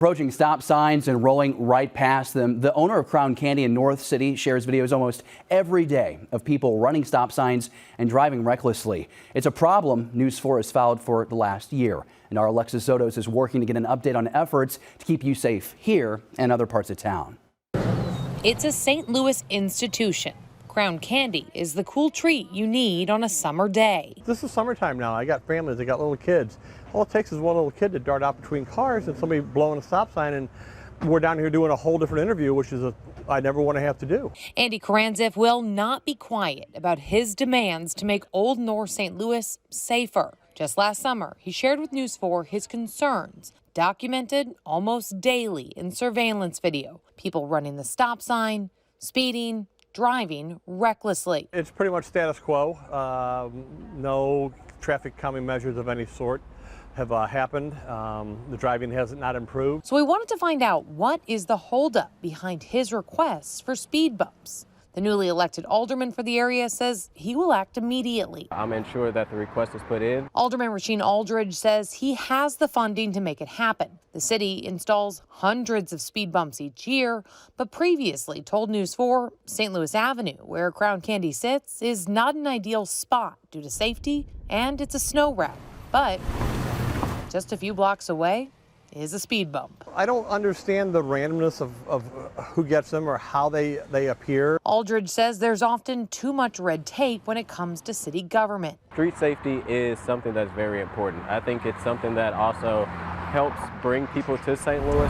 Approaching stop signs and rolling right past them. The owner of Crown Candy in North City shares videos almost every day of people running stop signs and driving recklessly. It's a problem News 4 has followed for the last year. And our Alexis Zotos is working to get an update on efforts to keep you safe here and other parts of town. It's a St. Louis institution. Crown Candy is the cool treat you need on a summer day. This is summertime now. I got families, I got little kids. All it takes is one little kid to dart out between cars and somebody blowing a stop sign, and we're down here doing a whole different interview, which is I never want to have to do. Andy Karanzev will not be quiet about his demands to make Old North St. Louis safer. Just last summer, he shared with News 4 his concerns, documented almost daily in surveillance video. People running the stop sign, speeding, driving recklessly. It's pretty much status quo. No traffic calming measures of any sort have happened. The driving has not improved. So we wanted to find out what is the holdup behind his requests for speed bumps. The newly elected alderman for the area says he will act immediately. I'm ensured that the request is put in. Alderman Rasheen Aldridge says he has the funding to make it happen. The city installs hundreds of speed bumps each year, but previously told News 4 St. Louis Avenue, where Crown Candy sits, is not an ideal spot due to safety and it's a snow route. But just a few blocks away is a speed bump. I don't understand the randomness of who gets them or how they appear. Aldridge says there's often too much red tape when it comes to city government. Street safety is something that's very important. I think it's something that also helps bring people to St. Louis.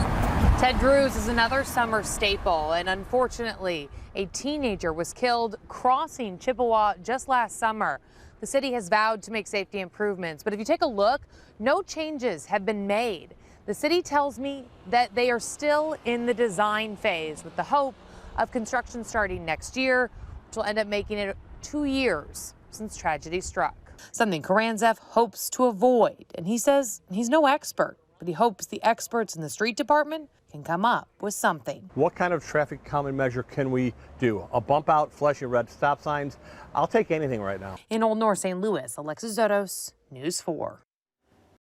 Ted Cruz is another summer staple, and unfortunately, a teenager was killed crossing Chippewa just last summer. The city has vowed to make safety improvements, but if you take a look, no changes have been made. The city tells me that they are still in the design phase with the hope of construction starting next year, which will end up making it 2 years since tragedy struck. Something Karanzev hopes to avoid, and he says he's no expert, but he hopes the experts in the street department can come up with something. What kind of traffic calming measure can we do? A bump out, flashing red stop signs? I'll take anything right now. In Old North St. Louis, Alexis Zotos, News 4.